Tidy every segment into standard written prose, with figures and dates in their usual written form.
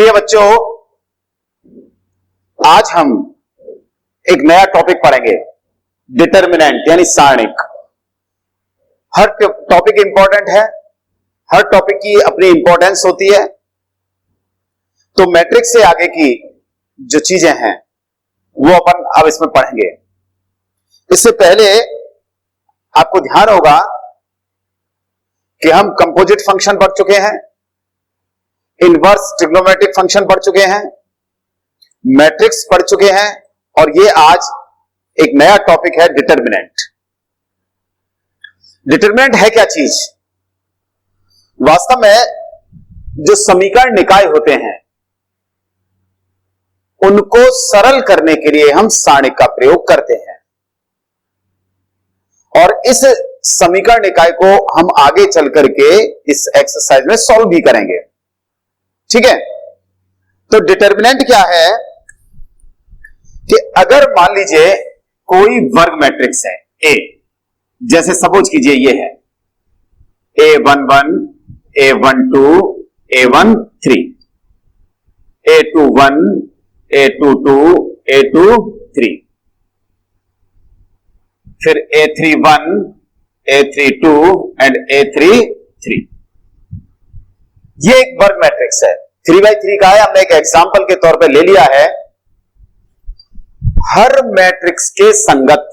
प्रिय बच्चों, आज हम एक नया टॉपिक पढ़ेंगे, डिटर्मिनेंट यानी सारणिक। हर टॉपिक इंपॉर्टेंट है, हर टॉपिक की अपनी इंपॉर्टेंस होती है। तो मैट्रिक्स से आगे की जो चीजें हैं वो अपन अब इसमें पढ़ेंगे। इससे पहले आपको ध्यान होगा कि हम कंपोजिट फंक्शन पढ़ चुके हैं, इनवर्स ट्रिग्नोमेट्रिक फंक्शन पढ़ चुके हैं, मैट्रिक्स पढ़ चुके हैं, और ये आज एक नया टॉपिक है डिटर्मिनेंट। डिटर्मिनेंट है क्या चीज? वास्तव में जो समीकरण निकाय होते हैं उनको सरल करने के लिए हम सारणिक का प्रयोग करते हैं, और इस समीकरण निकाय को हम आगे चल करके इस एक्सरसाइज में सॉल्व भी करेंगे। ठीक है, तो डिटर्मिनेंट क्या है कि अगर मान लीजिए कोई वर्ग मैट्रिक्स है ए, जैसे सपोज कीजिए ये है A11, A12, A13, A21, A22, A23, फिर A31, A32 एंड A33। ये एक वर्ग मैट्रिक्स है, 3x3 का है। हमने एक एग्जांपल के तौर पे ले लिया है। हर मैट्रिक्स के संगत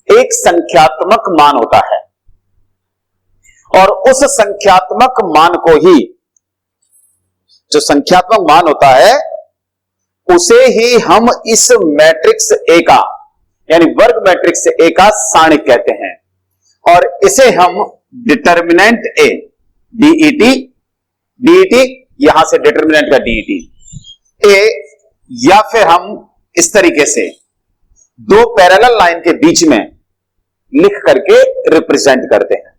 एक संख्यात्मक मान होता है, और उस संख्यात्मक मान को ही, जो संख्यात्मक मान होता है उसे ही हम इस मैट्रिक्स ए का यानी वर्ग मैट्रिक्स ए का सारणिक कहते हैं, और इसे हम डिटर्मिनेंट ए, डीईटी यहां से डिटर्मिनेंट का डीईटी ए, या फिर हम इस तरीके से दो पैरेलल लाइन के बीच में लिख करके रिप्रेजेंट करते हैं।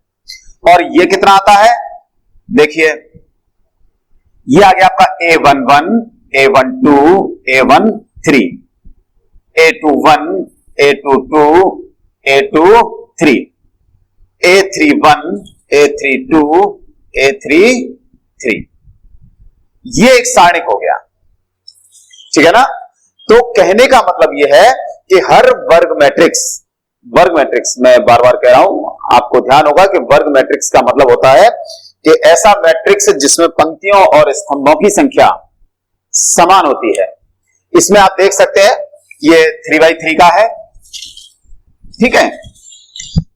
और ये कितना आता है देखिए, ये आ गया आपका A11, A12, A13, A21, A22, A23, A31, A32, A33। ये एक सारणिक हो गया। ठीक है ना? तो कहने का मतलब यह है कि हर वर्ग मैट्रिक्स मैं बार बार कह रहा हूं, आपको ध्यान होगा कि वर्ग मैट्रिक्स का मतलब होता है कि ऐसा मैट्रिक्स जिसमें पंक्तियों और स्तंभों की संख्या समान होती है। इसमें आप देख सकते हैं ये 3x3 का है। ठीक है,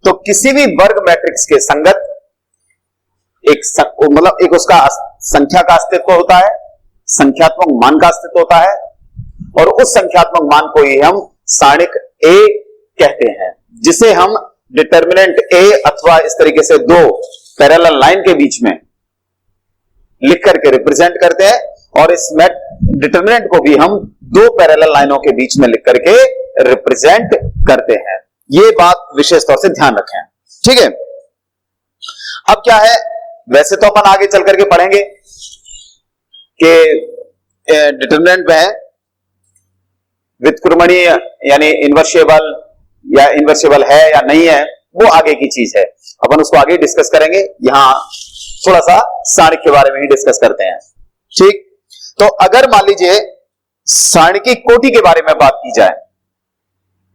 तो किसी भी वर्ग मैट्रिक्स के संगत एक उसका संख्या का अस्तित्व होता है, संख्यात्मक मान का अस्तित्व होता है, और उस संख्यात्मक मान को ही हम सारणिक ए कहते हैं, जिसे हम डिटर्मिनेंट ए अथवा इस तरीके से दो पैरेलल लाइन के बीच में लिख करके रिप्रेजेंट करते हैं, और इस डिटर्मिनेंट को भी हम दो पैरेलल लाइनों के बीच में लिख करके रिप्रेजेंट करते हैं। ये बात विशेष तौर से ध्यान रखें। ठीक है, अब क्या है, वैसे तो अपन आगे चल करके पढ़ेंगे कि डिटर्मिनेंट में व्युत्क्रमणीय यानी इनवर्सिबल या इनवर्सिबल है या नहीं है, वो आगे की चीज है, अपन उसको आगे डिस्कस करेंगे। यहां थोड़ा सा सारणिक के बारे में ही डिस्कस करते हैं। ठीक, तो अगर मान लीजिए सारणिक की कोटि के बारे में बात की जाए,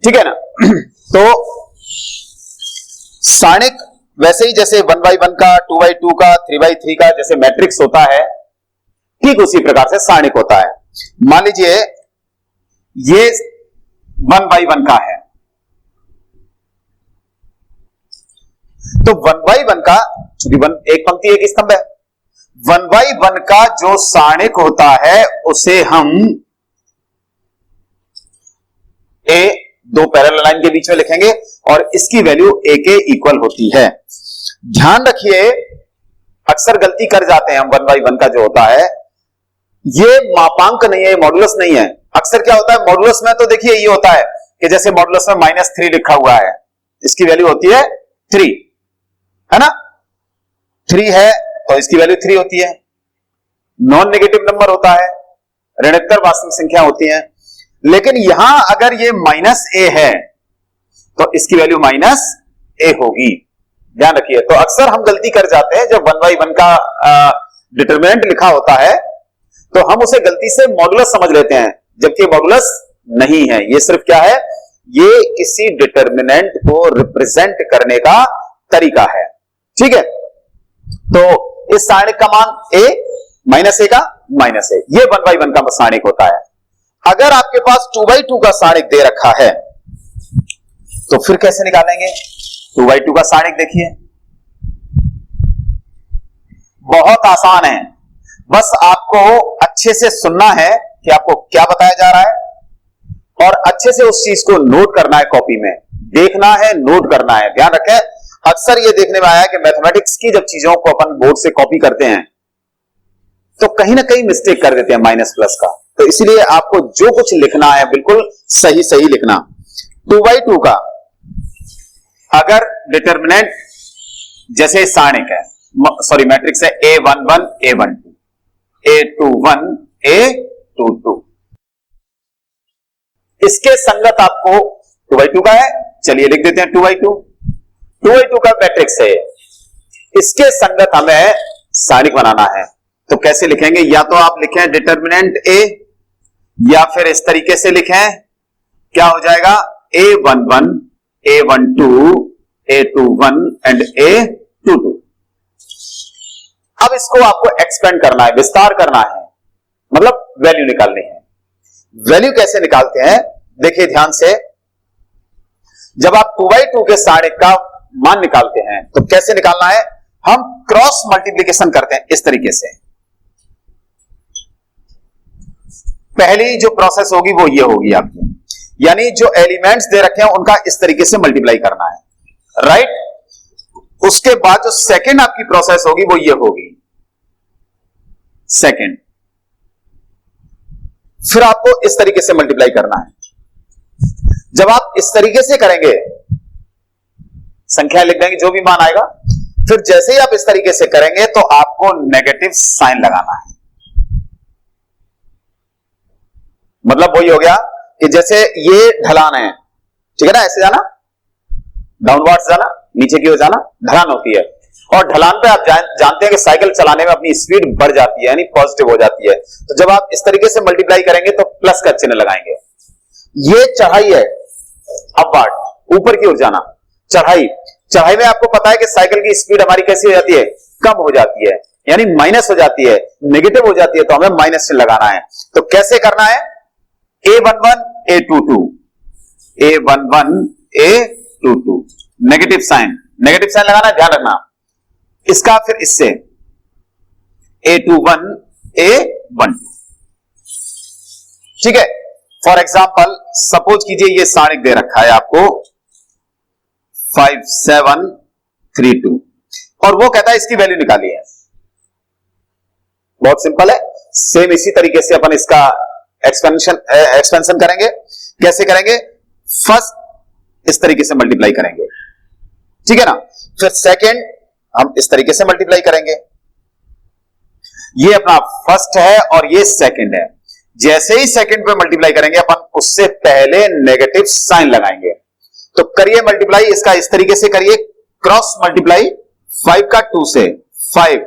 ठीक है ना, तो सारणिक वैसे ही जैसे 1x1 का, 2x2 का, 3x3 का जैसे मैट्रिक्स होता है, ठीक उसी प्रकार से सारणिक होता है। मान लीजिए ये 1x1 का है, तो 1x1 का, चूंकि एक पंक्ति एक स्तंभ है, 1x1 का जो सारणिक होता है उसे हम ए, दो पैरेलल लाइन के बीच में लिखेंगे, और इसकी वैल्यू ए के इक्वल होती है। ध्यान रखिए, अक्सर गलती कर जाते हैं हम, 1x1 का जो होता है ये मापांक नहीं है, मॉडुलस नहीं है। अक्सर क्या होता है मॉडुलस में, तो देखिए ये होता है कि जैसे मॉडुलस में -3 लिखा हुआ है, इसकी वैल्यू होती है 3, है ना? 3 है तो इसकी वैल्यू 3 होती है। नॉन नेगेटिव नंबर होता है, ऋणोत्तर वास्तविक संख्या होती है। लेकिन यहां अगर ये -a है तो इसकी वैल्यू -a होगी। ध्यान रखिए, तो अक्सर हम गलती कर जाते हैं जब 1x1 का डिटरमिनेंट लिखा होता है तो हम उसे गलती से मॉडुलस समझ लेते हैं, जबकि मॉडुलस नहीं है। ये सिर्फ क्या है, ये किसी डिटरमिनेंट को रिप्रेजेंट करने का तरीका है। ठीक है, तो इस सारणिक का मान a माइनस ए का माइनस ए, ये 1/1 का सारणिक होता है। अगर आपके पास 2/2 का सारणिक दे रखा है तो फिर कैसे निकालेंगे? 2/2 का सारणिक देखिए, बहुत आसान है। बस आपको अच्छे से सुनना है कि आपको क्या बताया जा रहा है और अच्छे से उस चीज को नोट करना है, कॉपी में देखना है, नोट करना है। ध्यान रखें, अक्सर ये देखने में आया है कि मैथमेटिक्स की जब चीजों को अपन बोर्ड से कॉपी करते हैं तो कहीं ना कहीं मिस्टेक कर देते हैं माइनस प्लस का। तो इसलिए आपको जो कुछ लिखना है बिल्कुल सही सही लिखना। 2/2 का अगर डिटरमिनेंट जैसे सारणिक है, सॉरी मैट्रिक्स है A11 A12 A21 A22, इसके संगत आपको 2/2 का है, चलिए लिख देते हैं 2/2 का मैट्रिक्स है, इसके संगत हमें सारणिक बनाना है। तो कैसे लिखेंगे? या तो आप लिखें डिटरमिनेंट A या फिर इस तरीके से लिखें, क्या हो जाएगा A11 A12 A21 and A22। अब इसको आपको एक्सपेंड करना है, विस्तार करना है, मतलब वैल्यू निकालनी है। वैल्यू कैसे निकालते हैं देखिए ध्यान से। जब आप 2/2 के सारणिक का मान निकालते हैं तो कैसे निकालना है? हम क्रॉस मल्टीप्लीकेशन करते हैं इस तरीके से। पहली जो प्रोसेस होगी वो ये होगी आपकी, यानी जो एलिमेंट्स दे रखे हैं उनका इस तरीके से मल्टीप्लाई करना है, राइट। उसके बाद जो सेकंड आपकी प्रोसेस होगी वो ये होगी सेकंड, फिर आपको इस तरीके से मल्टीप्लाई करना है। जब आप इस तरीके से करेंगे, संख्या लिख देंगे जो भी मान आएगा, फिर जैसे ही आप इस तरीके से करेंगे तो आपको नेगेटिव साइन लगाना है। मतलब वही हो गया कि जैसे ये ढलान है, ठीक है ना, ऐसे जाना, डाउनवर्ड्स जाना, नीचे की ओर जाना, ढलान होती है। और ढलान पे आप जानते हैं कि साइकिल चलाने में अपनी स्पीड बढ़ जाती है, यानी पॉजिटिव हो जाती है। तो जब आप इस तरीके से मल्टीप्लाई करेंगे तो प्लस का चिन्ह लगाएंगे। ये चढ़ाई है, अपवर्ड, ऊपर की ओर जाना, चढ़ाई में आपको पता है कि साइकिल की स्पीड हमारी कैसी हो जाती है? कम हो जाती है, यानी माइनस हो जाती है, नेगेटिव हो जाती है, तो हमें माइनस चिन्ह लगाना है। तो कैसे करना है? A11 A22 A11 A22, negative sign लगाना, ध्यान रखना। इसका फिर इससे A21 A12, ठीक है। फॉर एग्जाम्पल सपोज कीजिए ये सारणिक दे रखा है आपको 5732 और वो कहता है इसकी वैल्यू निकाली है। बहुत सिंपल है, सेम इसी तरीके से अपन इसका एक्सपेंशन करेंगे। कैसे करेंगे? फर्स्ट इस तरीके से मल्टीप्लाई करेंगे, ठीक है ना, फिर सेकंड हम इस तरीके से मल्टीप्लाई करेंगे। ये अपना फर्स्ट है और ये सेकंड है। जैसे ही सेकंड पे मल्टीप्लाई करेंगे अपन उससे पहले नेगेटिव साइन लगाएंगे। तो करिए मल्टीप्लाई, इसका इस तरीके से करिए, क्रॉस मल्टीप्लाई 5 का 2 से, 5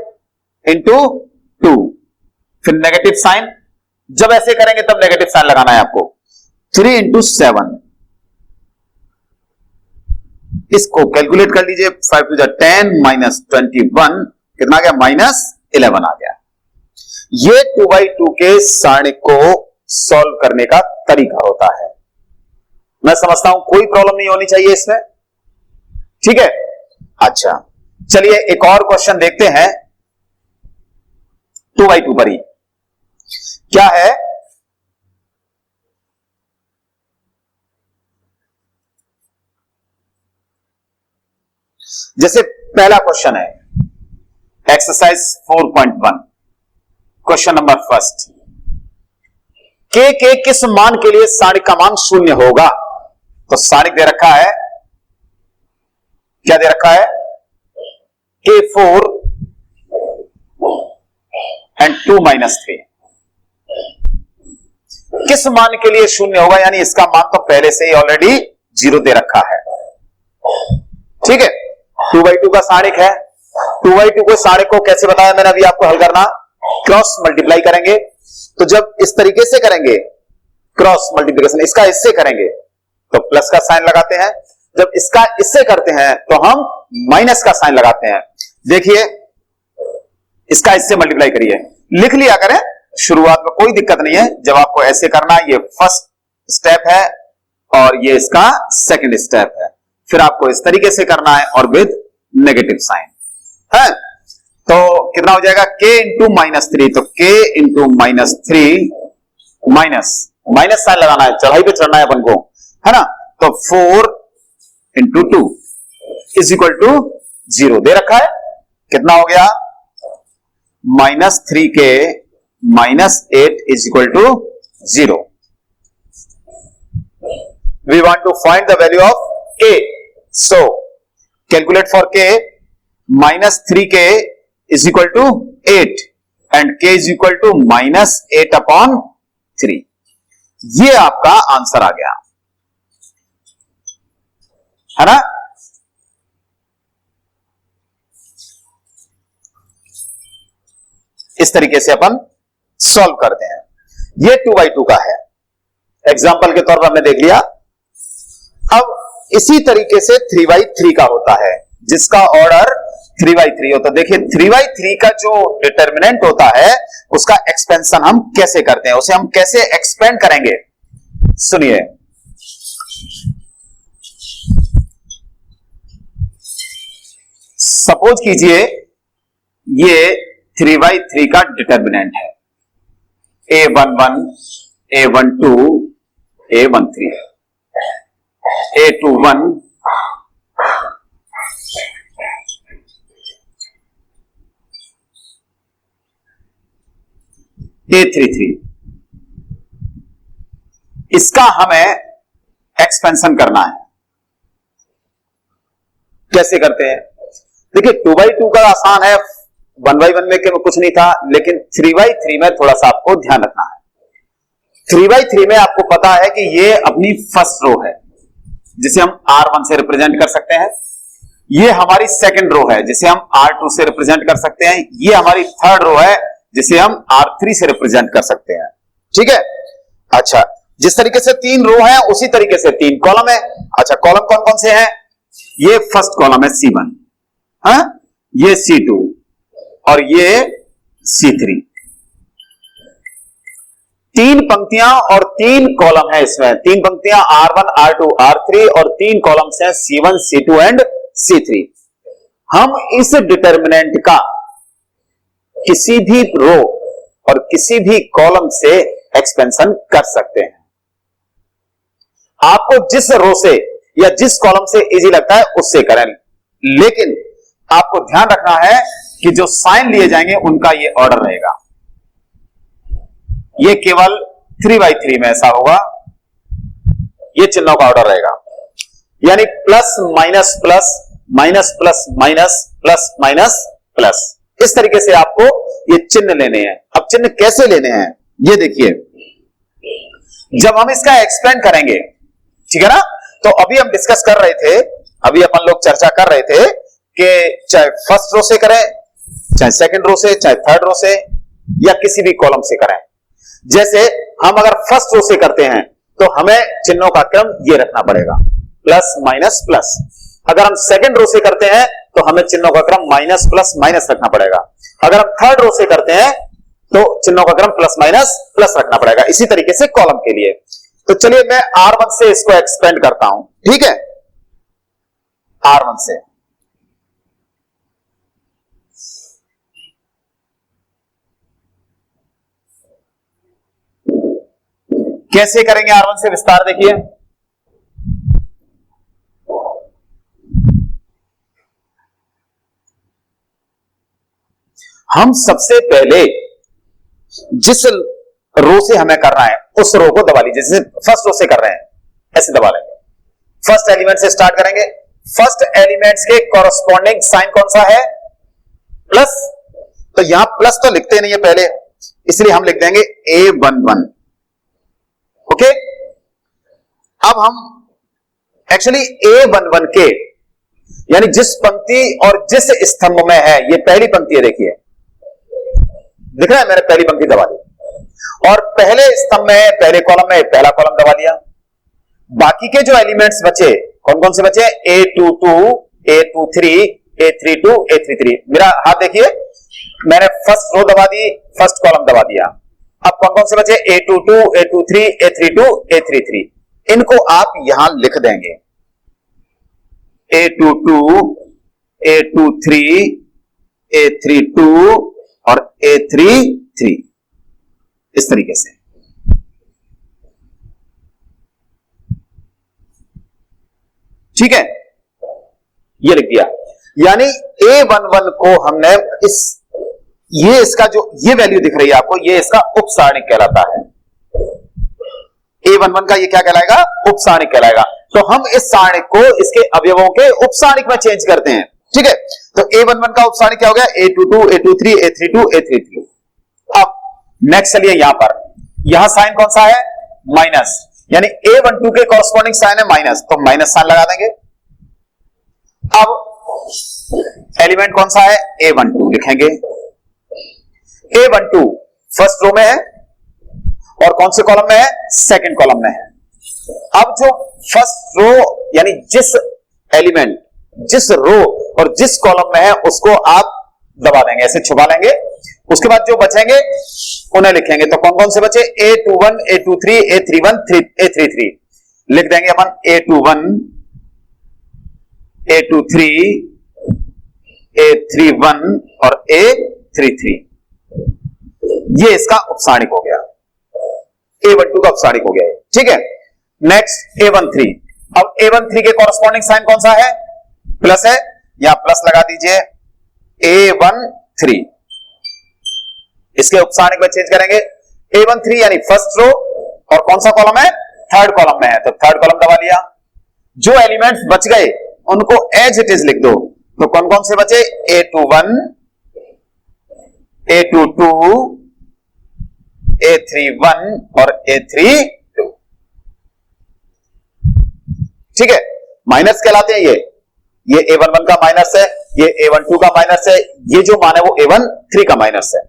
इंटू 2, फिर नेगेटिव साइन। जब ऐसे करेंगे तब नेगेटिव साइन लगाना है आपको। 3 इंटू 7, इसको कैलकुलेट कर लीजिए, 5 टू 10 माइनस 21, कितना आ गया? -11 आ गया। ये 2/2 के सारणिक को सॉल्व करने का तरीका होता है। मैं समझता हूं कोई प्रॉब्लम नहीं होनी चाहिए इसमें, ठीक है। अच्छा चलिए एक और क्वेश्चन देखते हैं 2/2 पर ही। क्या है? जैसे पहला क्वेश्चन है एक्सरसाइज 4.1, क्वेश्चन नंबर फर्स्ट, के किस मान के लिए सारणिक का मान 0 होगा? तो सारणिक दे रखा है, क्या दे रखा है? K4 and 2 - 3। किस मान के लिए 0 होगा? यानी इसका मान तो पहले से ही ऑलरेडी 0 दे रखा है, ठीक है। 2/2 का सारणिक है, 2/2 को सारे को कैसे बताया मैंने अभी आपको हल करना, क्रॉस मल्टीप्लाई करेंगे। तो जब इस तरीके से करेंगे क्रॉस मल्टीप्लिकेशन, इसका इससे करेंगे तो प्लस का साइन लगाते हैं, जब इसका इससे करते हैं तो हम माइनस का साइन लगाते हैं। देखिए इसका इससे मल्टीप्लाई करिए, लिख लिया करें, शुरुआत में कोई दिक्कत नहीं है। जब आपको ऐसे करना है, ये फर्स्ट स्टेप है और ये इसका सेकंड स्टेप है, फिर आपको इस तरीके से करना है और विद नेगेटिव साइन है। तो कितना हो जाएगा, k इंटू -3, तो k इंटू -3 माइनस साइन लगाना है, चढ़ाई पे चढ़ना है अपन को, है ना। तो 4 इंटू 2 इज इक्वल टू 0 दे रखा है। कितना हो गया, -3k -8 is equal to 0। We want to find the value of k. So, calculate for k. -3k is equal to 8 and k is equal to -8/3. ये आपका आंसर आ गया, है ना। इस तरीके से अपन सॉल्व करते हैं। ये 2/2 का है, एग्जाम्पल के तौर पर हमने देख लिया। अब इसी तरीके से 3/3 का होता है, जिसका ऑर्डर 3/3 होता है। देखिए 3/3 का जो डिटर्मिनेंट होता है उसका एक्सपेंशन हम कैसे करते हैं, उसे हम कैसे एक्सपेंड करेंगे, सुनिए। सपोज कीजिए ये 3/3 का डिटर्मिनेंट है, A11 A12 A13 A21 A33। इसका हमें एक्सपेंशन करना है, कैसे करते हैं। देखिए 2/2 का आसान है, 1/1 में कुछ नहीं था, लेकिन 3/3 में थोड़ा सा आपको ध्यान रखना है। 3/3 में आपको पता है कि ये अपनी फर्स्ट रो है जिसे हम R1 से रिप्रेजेंट कर सकते हैं, ये हमारी सेकंड रो है जिसे हम R2 से रिप्रेजेंट कर सकते हैं, ये हमारी थर्ड रो है जिसे हम R3 से रिप्रेजेंट कर सकते हैं, ठीक है। अच्छा, जिस तरीके से 3 रो है उसी तरीके से 3 कॉलम है। अच्छा, कॉलम कौन कौन से हैं, ये फर्स्ट कॉलम है C1, हाँ, ये C2 और ये C3। 3 पंक्तियां और 3 कॉलम है इसमें, 3 पंक्तियां R1 R2 R3 और 3 कॉलम्स हैं C1 C2 एंड C3। हम इस डिटर्मिनेंट का किसी भी रो और किसी भी कॉलम से एक्सपेंशन कर सकते हैं। आपको जिस रो से या जिस कॉलम से इजी लगता है उससे करें, लेकिन आपको ध्यान रखना है कि जो साइन लिए जाएंगे उनका ये ऑर्डर रहेगा। ये केवल 3/3 में ऐसा होगा, ये चिन्हों का ऑर्डर रहेगा, यानी plus minus plus minus plus minus plus minus plus, इस तरीके से आपको ये चिन्ह लेने हैं। अब चिन्ह कैसे लेने हैं ये देखिए, जब हम इसका एक्सपेंड करेंगे, ठीक है ना। तो अभी हम डिस्कस कर रहे थे, अभी अपन लोग चर्चा कर रहे थे कि चाहे फर्स्ट रो से करें, चाहे सेकंड रो से, चाहे थर्ड रो से, या किसी भी कॉलम से करें। जैसे हम अगर फर्स्ट रो से करते हैं तो हमें चिन्हों का क्रम ये रखना पड़ेगा, प्लस माइनस प्लस। अगर हम सेकंड रो से करते हैं तो हमें चिन्हों का क्रम माइनस प्लस माइनस रखना पड़ेगा। अगर हम थर्ड रो से करते हैं तो चिन्हों का क्रम प्लस माइनस प्लस रखना पड़ेगा। इसी तरीके से कॉलम के लिए। तो चलिए मैं R1 से इसको एक्सपेंड करता हूं, ठीक है। R1 से कैसे करेंगे, R1 से विस्तार देखिए। हम सबसे पहले जिस रो से हमें करना है उस रो को दबा लीजिए। जैसे फर्स्ट रो से कर रहे हैं ऐसे दबा लेंगे, फर्स्ट एलिमेंट से स्टार्ट करेंगे। फर्स्ट एलिमेंट्स के कॉरस्पॉन्डिंग साइन कौन सा है, प्लस। तो यहां प्लस तो लिखते नहीं है पहले, इसलिए हम लिख देंगे A11, ओके। अब हम एक्चुअली A11 के यानी जिस पंक्ति और जिस स्तंभ में है, ये पहली पंक्ति है, देखिए दिख रहा है, मैंने पहली पंक्ति दबा दी और पहले स्तंभ में, पहले कॉलम में पहला कॉलम दबा दिया। बाकी के जो एलिमेंट्स बचे, कौन कौन से बचे? A22, A23, A32, A33। मेरा हाथ देखिए, मैंने फर्स्ट रो दबा दी, फर्स्ट कॉलम दबा दिया। अब कौन कौन से बचे? A22, A23, A32, A33। इनको आप यहां लिख देंगे, A22, A23, A32 और A33, इस तरीके से। ठीक है, ये लिख दिया। यानी A11 को हमने ये इसका जो ये वैल्यू दिख रही है आपको, ये इसका उपसारणिक कहलाता है। A11 का ये क्या कहलाएगा? उपसारणिक कहलाएगा। तो हम इस सारणिक को इसके अवयवों के उपसारणिक में चेंज करते हैं। ठीक है, तो A11 का उपसारणिक क्या हो गया? A22, A23, A32, A33। अब नेक्स्ट चलिए, यहां पर, यहां साइन कौन सा है? माइनस, यानी A12 के कॉरस्पॉन्डिंग साइन है माइनस, तो माइनस साइन लगा देंगे। अब एलिमेंट कौन सा है? A12 लिखेंगे। A12 फर्स्ट रो में है और कौन से कॉलम में है? सेकंड कॉलम में है। अब जो फर्स्ट रो यानी जिस एलिमेंट, जिस रो और जिस कॉलम में है उसको आप दबा देंगे, ऐसे छुपा लेंगे। उसके बाद जो बचेंगे उन्हें लिखेंगे। तो कौन कौन से बचे? A21, A23, A31, A33 लिख देंगे अपन। A21, A23, A31 और A33, ये इसका उपसारणिक हो गया, A12 का उपसारणिक हो गया। ठीक है, नेक्स्ट A13। अब A13 के कॉरस्पॉन्डिंग साइन कौन सा है? प्लस है, यहां प्लस लगा दीजिए। A13 इसके उपसारणिक में चेंज करेंगे। A13 यानी फर्स्ट रो और कौन सा कॉलम है? थर्ड कॉलम में है, तो थर्ड कॉलम दबा लिया। जो एलिमेंट्स बच गए उनको एज इट इज लिख दो। तो कौन कौन से बचे? A21, A22, A31 और A32। ठीक है, माइनस कहलाते हैं ये A11 का माइनस है, ये A12 का माइनस है, ये जो मान है वो A13 का माइनस है।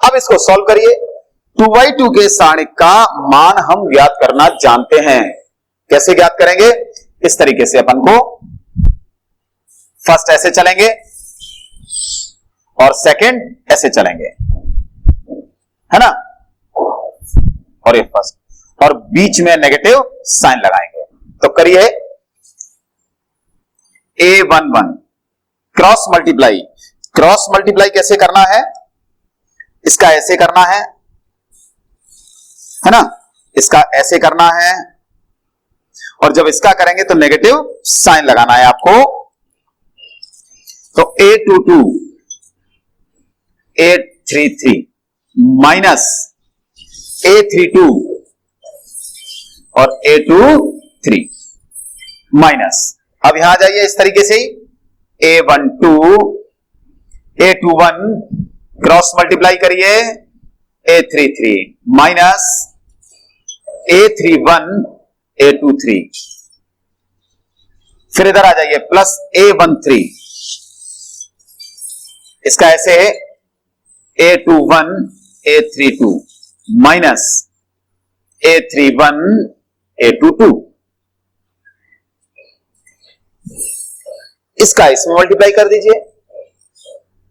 अब इसको सॉल्व करिए। 2/2 के सारणिक का मान हम ज्ञात करना जानते हैं। कैसे ज्ञात करेंगे? इस तरीके से अपन को फर्स्ट ऐसे चलेंगे और सेकंड ऐसे चलेंगे, है ना, और ये फर्स्ट, और बीच में नेगेटिव साइन लगाएंगे। तो करिए A11 cross multiply. Cross multiply कैसे करना है? इसका ऐसे करना है ना, इसका ऐसे करना है, और जब इसका करेंगे तो नेगेटिव साइन लगाना है आपको। तो A22, A33 माइनस A32 और A23 माइनस। अब यहां आ जाइए इस तरीके से ही, A12, A21 क्रॉस मल्टीप्लाई करिए, A33 माइनस A31, A23। फिर इधर आ जाइए, प्लस A13, इसका ऐसे है A21, A32 minus A31, A22। इसका इसमें मल्टीप्लाई कर दीजिए,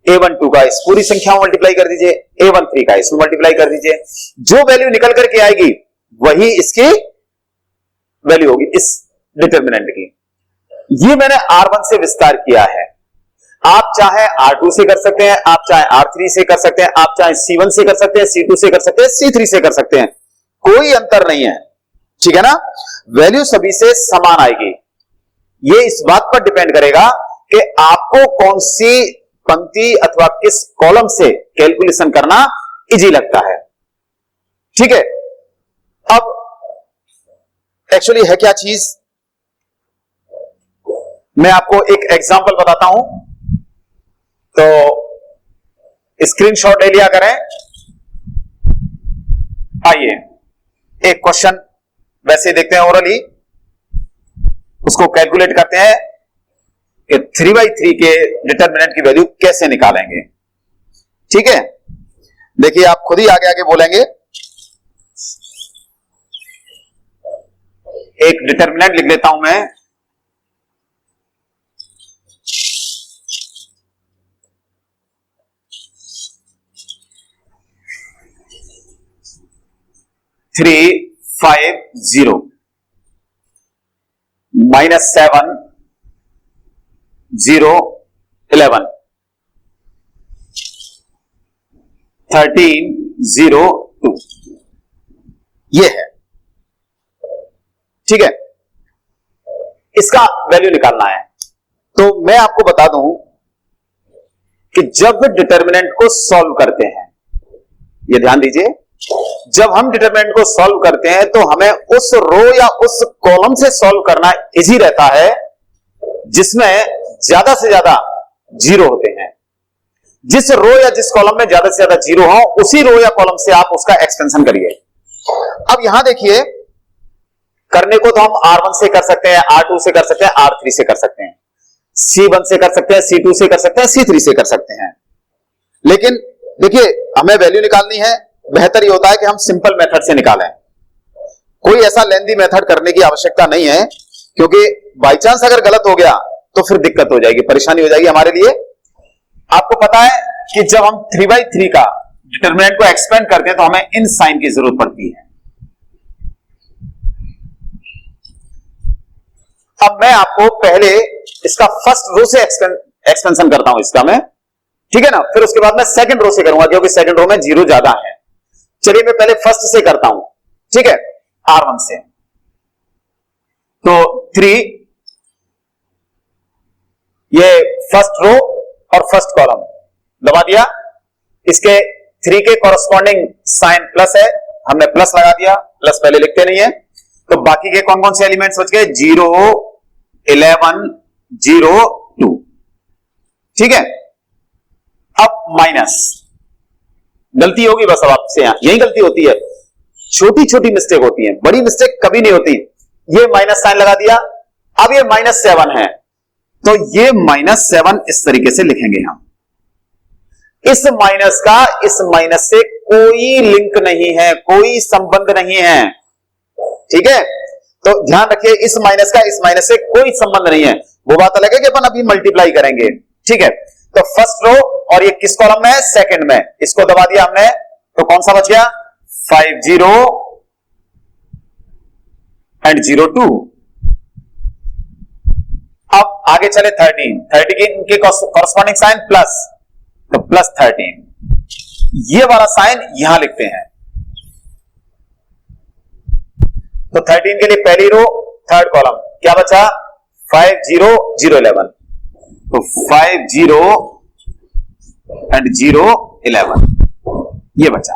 A12 का इस पूरी संख्या में मल्टीप्लाई कर दीजिए, A13 का इसमें मल्टीप्लाई कर दीजिए। जो वैल्यू निकल करके आएगी वही इसकी वैल्यू होगी, इस डिटर्मिनेंट की। ये मैंने R1 से विस्तार किया है। आप चाहे R2 से कर सकते हैं, आप चाहे R3 से कर सकते हैं, आप चाहे C1 से कर सकते हैं, C2 से कर सकते हैं, C3 से कर सकते हैं, कोई अंतर नहीं है। ठीक है ना, वैल्यू सभी से समान आएगी। ये इस बात पर डिपेंड करेगा कि आपको कौन सी पंक्ति अथवा किस कॉलम से कैलकुलेशन करना इजी लगता है। ठीक है, अब एक्चुअली है क्या चीज, मैं आपको एक एग्जांपल बताता हूं, तो स्क्रीनशॉट ले लिया करें। आइए एक क्वेश्चन वैसे देखते हैं ओरली, उसको कैलकुलेट करते हैं। कि 3/3 के डिटर्मिनेंट की वैल्यू कैसे निकालेंगे। ठीक है, देखिए आप खुद ही आगे आगे बोलेंगे। एक डिटर्मिनेंट लिख लेता हूं मैं, -350 -7 0 11 1302 ये है। ठीक है, इसका वैल्यू निकालना है। तो मैं आपको बता दूं कि जब डिटर्मिनेंट को सॉल्व करते हैं, ये ध्यान दीजिए, जब हम डिटर्मिनेंट को सॉल्व करते हैं तो हमें उस रो या उस कॉलम से सॉल्व करना इजी रहता है जिसमें ज्यादा से ज्यादा जीरो होते हैं। जिस रो या जिस कॉलम में ज्यादा से ज्यादा जीरो हो, उसी रो या कॉलम से आप उसका एक्सपेंशन करिए। अब यहां देखिए, करने को तो हम R1 से कर सकते हैं, R2 से कर सकते हैं, R3 से कर सकते हैं, C1 से कर सकते हैं, C2 से कर सकते हैं, C3 से कर सकते हैं। लेकिन देखिए, हमें वैल्यू निकालनी है, बेहतर ये होता है कि हम सिंपल मेथड से निकालें। कोई ऐसा लेंदी मेथड करने की आवश्यकता नहीं है, क्योंकि बाई चांस अगर गलत हो गया तो फिर दिक्कत हो जाएगी, परेशानी हो जाएगी हमारे लिए। आपको पता है कि जब हम 3/3 का डिटर्मिनेंट को एक्सपेंड करते हैं तो हमें इन साइन की जरूरत पड़ती है। अब मैं आपको पहले इसका फर्स्ट रो से एक्सपेंशन करता हूं इसका मैं, ठीक है ना, फिर उसके बाद मैं सेकंड रो से करूंगा क्योंकि सेकंड रो में जीरो ज्यादा है। चलिए मैं पहले फर्स्ट से करता हूं, ठीक है, R1 से। तो 3, ये फर्स्ट रो और फर्स्ट कॉलम दबा दिया, इसके 3 के कॉरस्पॉन्डिंग साइन प्लस है, हमने प्लस लगा दिया, प्लस पहले लिखते नहीं है। तो बाकी के कौन कौन से एलिमेंट्स बच गए, 0 11 0 2, ठीक है। अब माइनस, गलती होगी बस अब आपसे, यही गलती होती है, छोटी छोटी मिस्टेक होती है, बड़ी मिस्टेक कभी नहीं होती। ये माइनस साइन लगा दिया, अब ये -7 है, तो ये -7 इस तरीके से लिखेंगे हम। इस माइनस का इस माइनस से कोई लिंक नहीं है, कोई संबंध नहीं है, ठीक है। तो ध्यान रखिए, इस माइनस का इस माइनस से कोई संबंध नहीं है। वो बात अलग है कि अपन अभी मल्टीप्लाई करेंगे, ठीक है। तो फर्स्ट रो, और ये किस कॉलम में है, सेकंड में, इसको दबा दिया हमने, तो कौन सा बच गया, 50 एंड 02। अब आगे चले 13 के कॉरस्पॉन्डिंग साइन प्लस, तो +13, ये वाला साइन यहां लिखते हैं। तो 13 के लिए पहली रो, थर्ड कॉलम क्या बचा, 50 0 11, तो 50 एंड 0 11 ये बचा,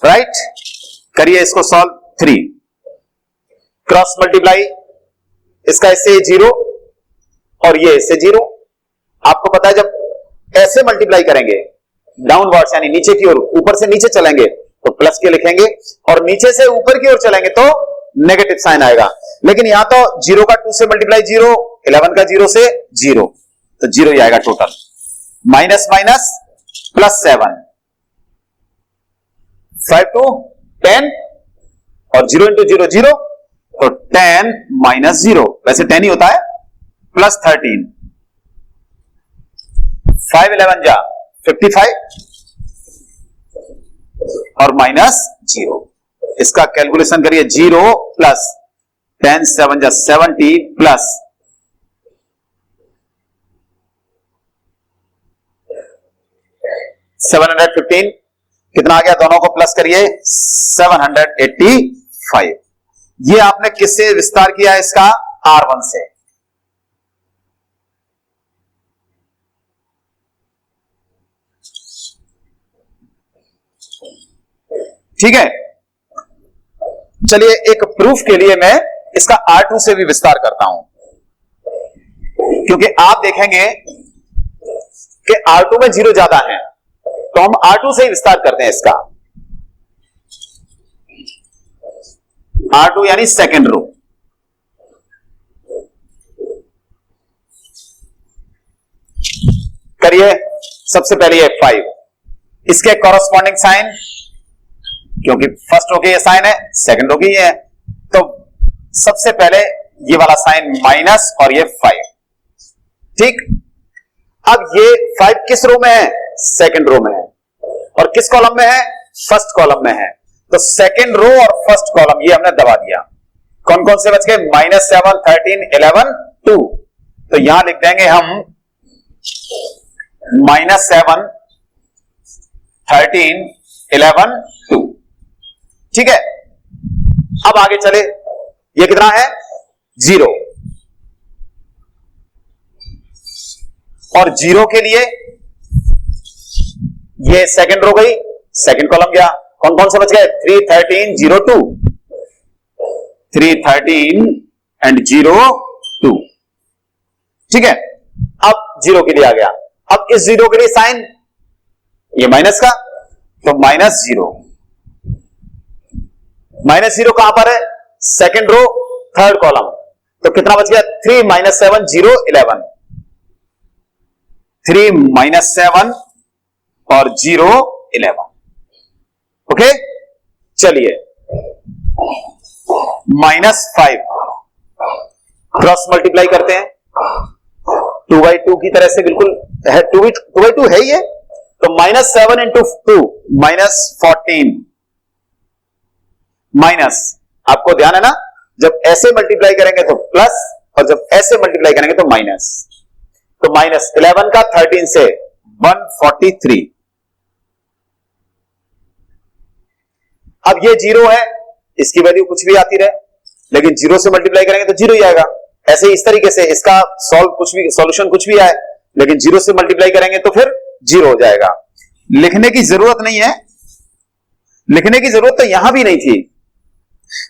राइट। करिए इसको सॉल्व। 3 क्रॉस मल्टीप्लाई, इसका इससे 0 और ये इससे 0। आपको पता है जब ऐसे मल्टीप्लाई करेंगे डाउनवर्ड्स, यानी नीचे की ओर, ऊपर से नीचे चलेंगे तो प्लस के लिखेंगे, और नीचे से ऊपर की ओर चलेंगे तो नेगेटिव साइन आएगा। लेकिन यहां तो 0 का 2 से मल्टीप्लाई 0, 11 का 0 से 0, तो 0 ही आएगा टोटल। माइनस माइनस +7, 5 to 10 और 0 into 0 0, तो 10 - 0, वैसे 10 ही होता है, +13, 5 11 जा 55 और -0। इसका कैलकुलेशन करिए, 0 प्लस 10 7 जा 70 प्लस 715, कितना आ गया, दोनों को प्लस करिए, 785। ये आपने किससे विस्तार किया है इसका, R1 से। ठीक है, चलिए एक प्रूफ के लिए मैं इसका R2 से भी विस्तार करता हूं, क्योंकि आप देखेंगे कि R2 में 0 ज्यादा है, तो हम R2 से ही विस्तार करते हैं इसका। R2 यानी सेकेंड रो, करिए। सबसे पहले ये 5, इसके कॉरस्पॉन्डिंग साइन, क्योंकि फर्स्ट रो के ये साइन है, सेकंड रो की ये है, तो सबसे पहले ये वाला साइन माइनस और ये 5। ठीक, अब ये 5 किस रो में है? सेकंड रो में है। और किस कॉलम में है? फर्स्ट कॉलम में है। तो सेकंड रो और फर्स्ट कॉलम ये हमने दबा दिया। कौन कौन से बच गए? -7, 13, 11, 2। तो यहां लिख देंगे हम -7, 13, 11, 2। ठीक है, अब आगे चले। ये कितना है? 0। और 0 के लिए ये सेकंड रो गई, सेकंड कॉलम गया। कौन कौन से बच गए? 3, 13, 0, 2। 3, 13 एंड 0, 2। ठीक है, अब 0 के लिए आ गया। अब इस 0 के लिए साइन, ये माइनस का, तो -0। -0 कहां पर है? Second row, third column. तो कितना बच गया? 3, -7, 0, 11। 3, -7 और 0, 11। ओके, चलिए -5 क्रॉस मल्टीप्लाई करते हैं 2/2 की तरह से, बिल्कुल है 2/2 है ये। तो -7 × 2 -14 माइनस, आपको ध्यान है ना, जब ऐसे मल्टीप्लाई करेंगे तो प्लस और जब ऐसे मल्टीप्लाई करेंगे तो माइनस। तो -11 का 13 से 143। अब ये 0 है, इसकी वैल्यू कुछ भी आती रहे, लेकिन 0 से मल्टीप्लाई करेंगे तो 0 ही आएगा। ऐसे इस तरीके से इसका सॉल्यूशन कुछ भी आए, लेकिन 0 से मल्टीप्लाई करेंगे तो फिर 0 हो जाएगा। लिखने की जरूरत नहीं है, लिखने की जरूरत तो यहां भी नहीं थी,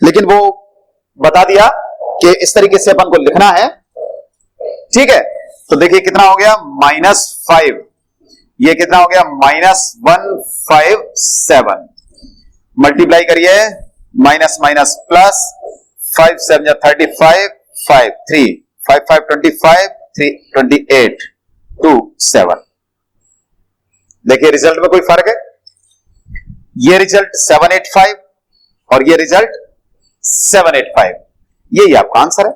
लेकिन वो बता दिया कि इस तरीके से अपन को लिखना है। ठीक है, तो देखिए कितना हो गया? -5। ये कितना हो गया? -157। मल्टीप्लाई करिए, माइनस माइनस प्लस, 5 7 35, 5 3 5 5 25, 3 28, 2 7। देखिए रिजल्ट में कोई फर्क है? ये रिजल्ट 785 और ये रिजल्ट 785, यही आपका आंसर है।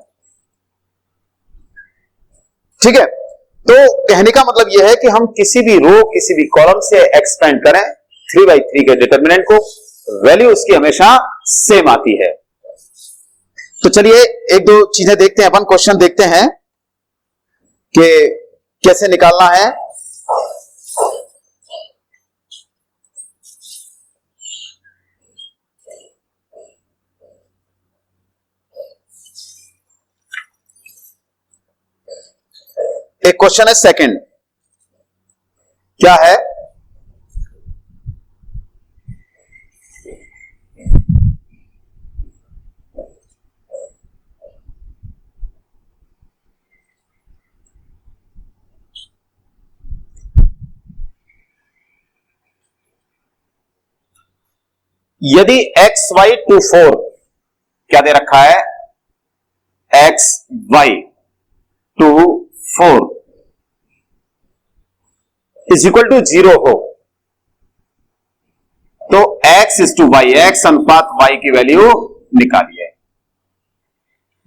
ठीक है, तो कहने का मतलब यह है कि हम किसी भी रो, किसी भी कॉलम से एक्सपेंड करें 3/3 के डिटरमिनेंट को, वैल्यू उसकी हमेशा सेम आती है। तो चलिए एक दो चीजें देखते हैं, अपन क्वेश्चन देखते हैं कि कैसे निकालना है। एक क्वेश्चन है सेकंड, क्या है? यदि XY to 4, क्या दे रखा है? XY to 4 is equal to 0 हो, तो X is to Y, X अनुपात Y की वैल्यू निकालिए।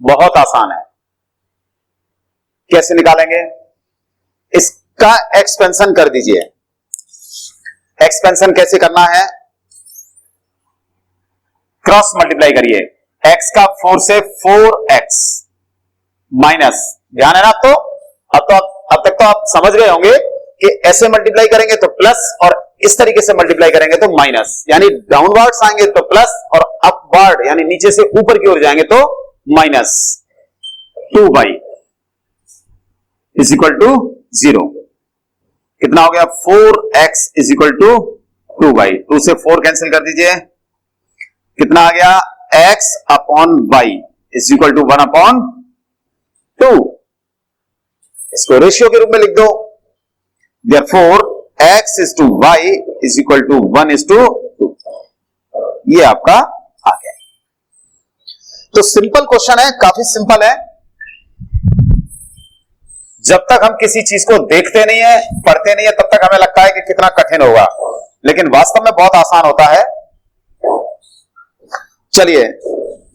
बहुत आसान है, कैसे निकालेंगे? इसका एक्सपेंशन कर दीजिए। एक्सपेंशन कैसे करना है? क्रॉस मल्टीप्लाई करिए, x का 4 से 4x माइनस, ध्यान है ना? तो अब तक तो आप समझ गए होंगे कि ऐसे मल्टीप्लाई करेंगे तो प्लस और इस तरीके से मल्टीप्लाई करेंगे तो माइनस, यानी डाउनवर्ड्स आएंगे तो प्लस और अपवर्ड यानी नीचे से ऊपर की ओर जाएंगे तो minus. 2y is equal to 0। कितना हो गया? 4x is equal to 2y। 2 से 4 कैंसिल कर दीजिए, कितना आ गया? x upon y is equal to 1/2। इसको रेशियो के रूप में लिख दो, therefore x is to y is equal to 1:2। ये आपका आ गया। तो सिंपल क्वेश्चन है, काफी सिंपल है। जब तक हम किसी चीज को देखते नहीं है, पढ़ते नहीं है, तब तक हमें लगता है कि कितना कठिन होगा, लेकिन वास्तव में बहुत आसान होता है। चलिए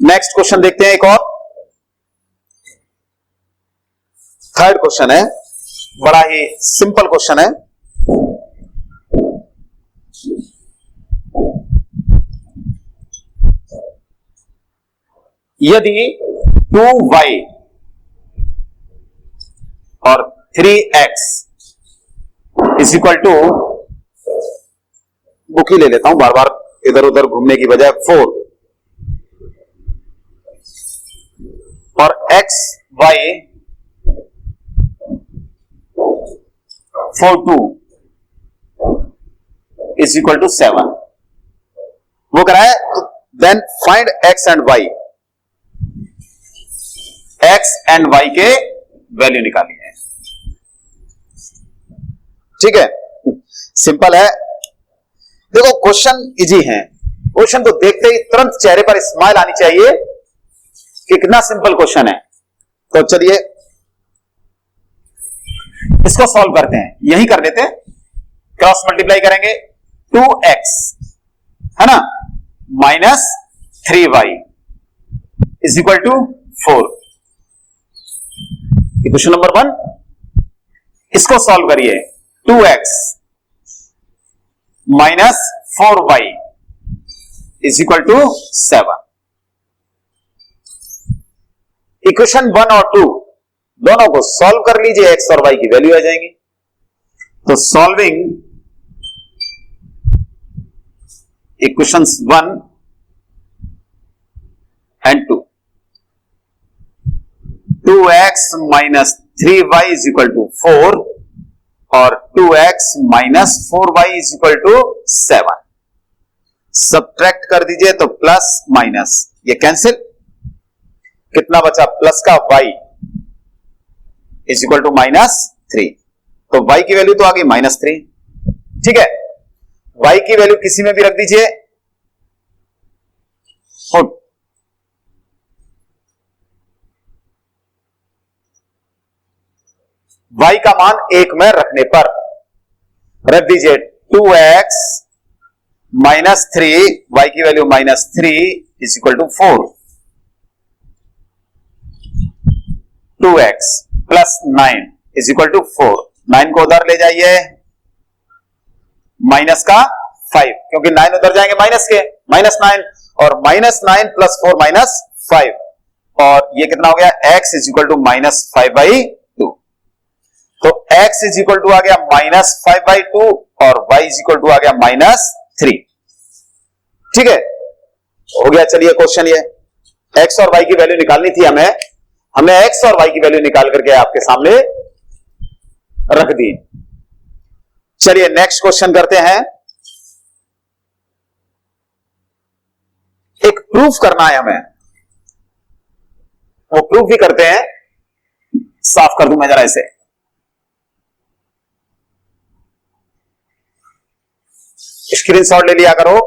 नेक्स्ट क्वेश्चन देखते हैं। एक और थर्ड क्वेश्चन है, बड़ा ही सिंपल क्वेश्चन है। यदि 2y और 3x is equal to, book ही ले लेता हूं बार बार इधर उधर घूमने की बजाय, 4 और x y 4 2 is equal to 7, वो कह रहा है then find x and y, x and y के वैल्यू निकालनी है। ठीक है, सिंपल है। देखो क्वेश्चन इजी है, क्वेश्चन को देखते ही तुरंत चेहरे पर स्माइल आनी चाहिए कि कितना सिंपल क्वेश्चन है। तो चलिए इसको सॉल्व करते हैं, यही कर लेते हैं, क्रॉस मल्टीप्लाई करेंगे, 2x है ना minus 3y is equal to 4। Question number 1, इसको सॉल्व करिए, 2x minus 4y is equal to 7। Equation 1 और 2 दोनों को सॉल्व कर लीजिए, x और y की वैल्यू आ जाएंगी। तो solving equations 1 and 2, 2x minus 3y is equal to 4 और 2x minus 4y is equal to 7। Subtract कर दीजिए तो प्लस माइनस ये कैंसिल, कितना बचा प्लस का y is equal to minus 3। तो y की वैल्यू तो आ गई माइनस 3। ठीक है, y की वैल्यू किसी में भी रख दीजिए, y का मान 1 में रखने पर रख दीजिए 2x माइनस 3, y की value minus 3 is equal to 4, 2x plus 9 is equal to 4। 9 को उधर ले जाइए, माइनस का 5, क्योंकि 9 उधर जाएंगे माइनस के, माइनस 9 और माइनस 9 प्लस 4 माइनस 5, और ये कितना हो गया, x is equal to minus 5/2। तो x इज इक्वल टू आ गया माइनस 5/2 और y इज इक्वल टू आ गया माइनस 3। ठीक है, हो गया। चलिए क्वेश्चन ये x और y की वैल्यू निकालनी थी हमें, हमने x और y की वैल्यू निकाल करके आपके सामने रख दी। चलिए नेक्स्ट क्वेश्चन करते हैं। एक प्रूफ करना है हमें, वो प्रूफ भी करते हैं। साफ कर दूं मैं जरा इसे, स्क्रीनशॉट ले लिया करो।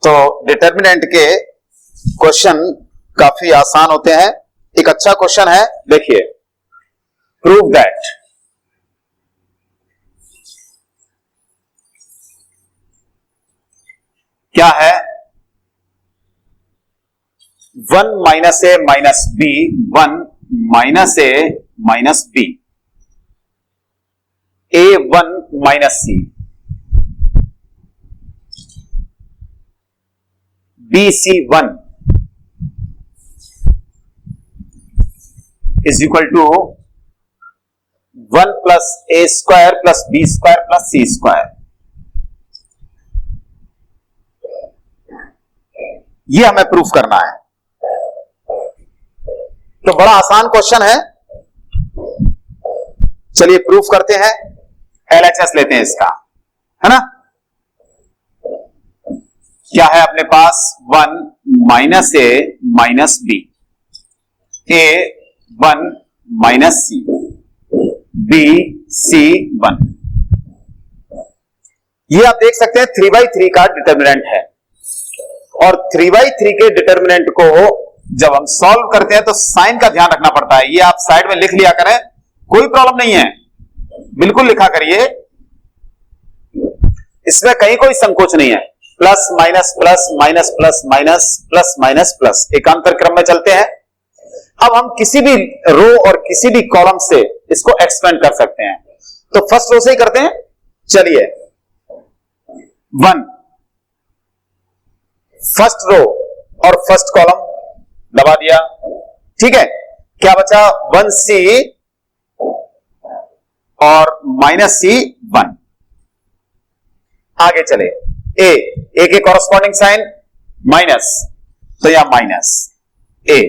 तो डिटर्मिनेंट के क्वेश्चन काफी आसान होते हैं। एक अच्छा क्वेश्चन है, देखिए, प्रूव दैट क्या है, 1 minus A minus B, 1 minus A minus B, A1 minus C, BC1 is equal to 1 plus A square plus B square plus C square। ये हमें प्रूफ करना है। तो बड़ा आसान क्वेश्चन है, चलिए प्रूफ करते हैं। LHS लेते हैं इसका, है ना। क्या है अपने पास, 1 minus A minus B, A1 minus C, BC1, ये आप देख सकते हैं 3/3 का डिटर्मिनेंट है, और 3/3 के डिटर्मिनेंट को जब हम सॉल्व करते हैं तो साइन का ध्यान रखना पड़ता है। ये आप साइड में लिख लिया करें, कोई प्रॉब्लम नहीं है, बिल्कुल लिखा करिए, इसमें कहीं कोई संकोच नहीं है। Plus minus plus minus plus minus plus minus plus एकांतर क्रम में चलते हैं। अब हम किसी भी रो और किसी भी कॉलम से इसको एक्सपेंड कर सकते हैं, तो फर्स्ट रो से ही करते हैं। चलिए 1, फर्स्ट रो और फर्स्ट कॉलम दबा दिया, ठीक है। क्या बचा? 1c और -c 1। आगे चले, ए के कॉरस्पॉन्डिंग साइन माइनस, तो यहां माइनस ए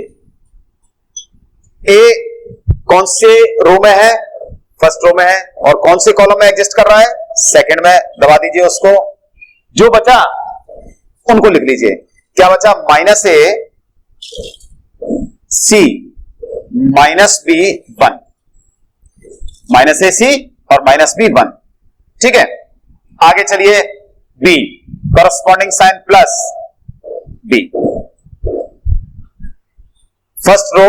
कौन से रो में है? फर्स्ट रो में है। और कौन से कॉलम में एग्जिस्ट कर रहा है? सेकंड में। दबा दीजिए उसको। जो बचा उनको लिख लीजिए। क्या बचा? -a c -b 1, -ac और -b 1, ठीक है। आगे चलिए, b corresponding sign plus b, first row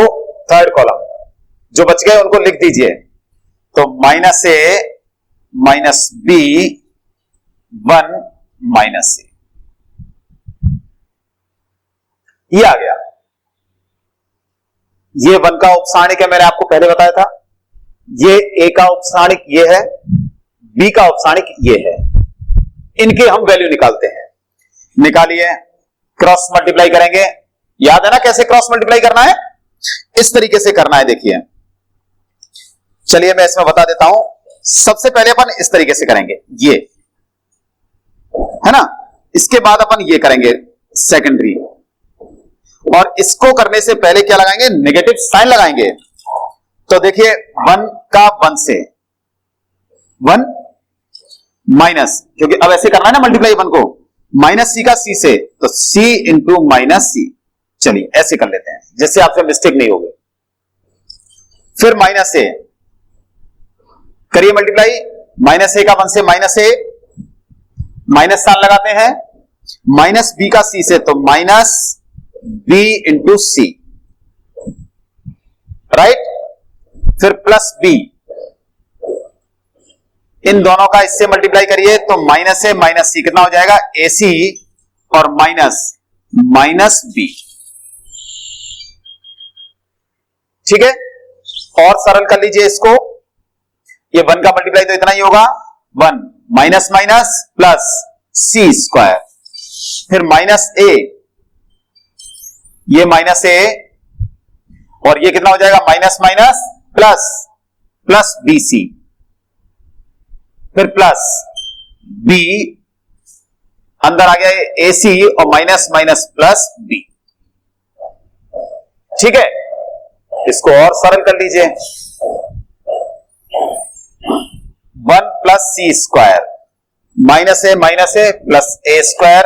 third column, जो बच गए उनको लिख दीजिए। तो -a -b 1 -a, ये आ गया। ये 1 का उपसारणिक है, मैंने आपको पहले बताया था। ये a का उपसारणिक ये है, b का उपसारणिक ये है। इनके हम वैल्यू निकालते हैं। निकालिए, क्रॉस मल्टीप्लाई करेंगे। याद है ना कैसे क्रॉस मल्टीप्लाई करना है? इस तरीके से करना है, देखिए। चलिए मैं इसमें बता देता हूं। सबसे पहले अपन इस तरीके से करेंगे, ये है ना। इसके बाद अपन ये करेंगे सेकेंडरी, और इसको करने से पहले क्या लगाएंगे? नेगेटिव साइन लगाएंगे। तो देखिए 1 का 1 से 1 माइनस, क्योंकि अब ऐसे करना है ना मल्टीप्लाई 1 को, -c का c से, तो c इंटू -c। चलिए ऐसे कर लेते हैं जिससे आपसे मिस्टेक नहीं होगी। फिर -a करिए मल्टीप्लाई, -a का 1 से -a, माइनस साइन लगाते हैं, -b का c से, तो -b इंटू c, राइट। फिर +b, इन दोनों का इससे मल्टीप्लाई करिए, तो -a -c कितना हो जाएगा? ac और -b, ठीक है। और सरल कर लीजिए इसको। ये 1 का मल्टीप्लाई तो इतना ही होगा, 1 minus minus plus c square, फिर -a, ये -a, और ये कितना हो जाएगा? माइनस माइनस प्लस bc, फिर प्लस b, अंदर आ गया ac और माइनस माइनस प्लस b, ठीक है। इसको और सरल कर लीजिए, 1 plus c square, -a plus a square,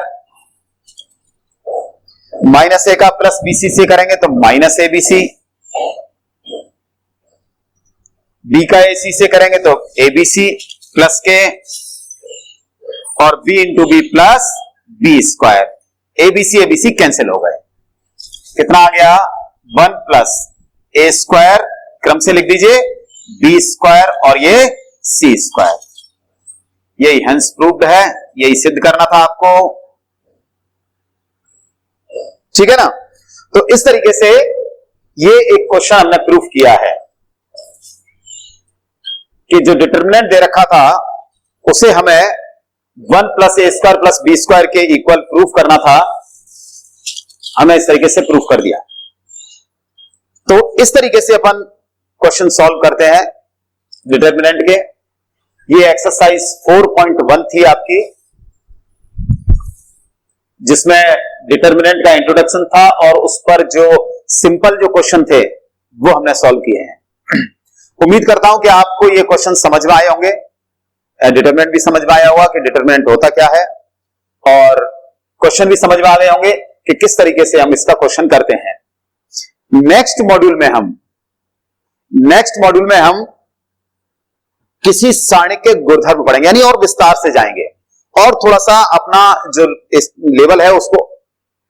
-a का प्लस bc से करेंगे तो -abc, b का ac से करेंगे तो abc प्लस के, और b into B plus b square, abc cancel हो गए। कितना आ गया? 1 प्लस a स्क्वायर, क्रम से लिख दीजिए, b स्क्वायर और ये c स्क्वायर। यही हेंस प्रूव्ड है, यही सिद्ध करना था आपको, ठीक है ना। तो इस तरीके से ये एक क्वेश्चन हमने प्रूफ किया है कि जो डिटरमिनेंट दे रखा था उसे हमें 1 plus a square plus b square के इक्वल प्रूफ करना था, हमने इस तरीके से प्रूफ कर दिया। तो इस तरीके से अपन क्वेश्चन सॉल्व करते हैं डिटरमिनेंट के। ये एक्सरसाइज 4.1 थी आपकी, जिसमें डिटरमिनेंट का इंट्रोडक्शन था और उस पर जो सिंपल जो क्वेश्चन थे वो हमने सॉल्व किए हैं। उम्मीद करता हूं कि आपको ये क्वेश्चन समझ में आए होंगे, डिटरमिनेंट भी समझ में आया होगा कि डिटरमिनेंट होता क्या है, और क्वेश्चन भी समझ में आ गए होंगे कि किस तरीके से हम इसका क्वेश्चन करते हैं। नेक्स्ट मॉड्यूल में हम किसी सारणी के गुणधर्म पढ़ेंगे, यानी और विस्तार से जाएंगे। और थोड़ा सा अपना जो लेवल है उसको,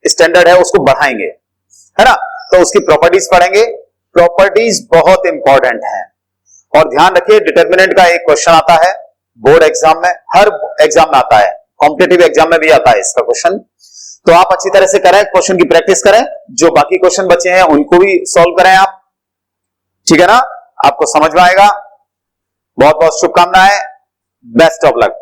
स्टैंडर्ड है उसको बढ़ाएंगे, है ना। तो उसकी प्रॉपर्टीज पढ़ेंगे। प्रॉपर्टीज बहुत इंपॉर्टेंट है। और ध्यान रखिए, डिटर्मिनेंट का एक क्वेश्चन आता है बोर्ड एग्जाम में, हर एग्जाम में आता है, कॉम्पिटेटिव एग्जाम में भी आता है इसका क्वेश्चन। तो आप अच्छी तरह से करें, क्वेश्चन की प्रैक्टिस करें, जो बाकी क्वेश्चन बचे हैं उनको भी सॉल्व करें आप, ठीक है ना। आपको समझ में आएगा। बहुत बहुत शुभकामनाएं, बेस्ट ऑफ लक।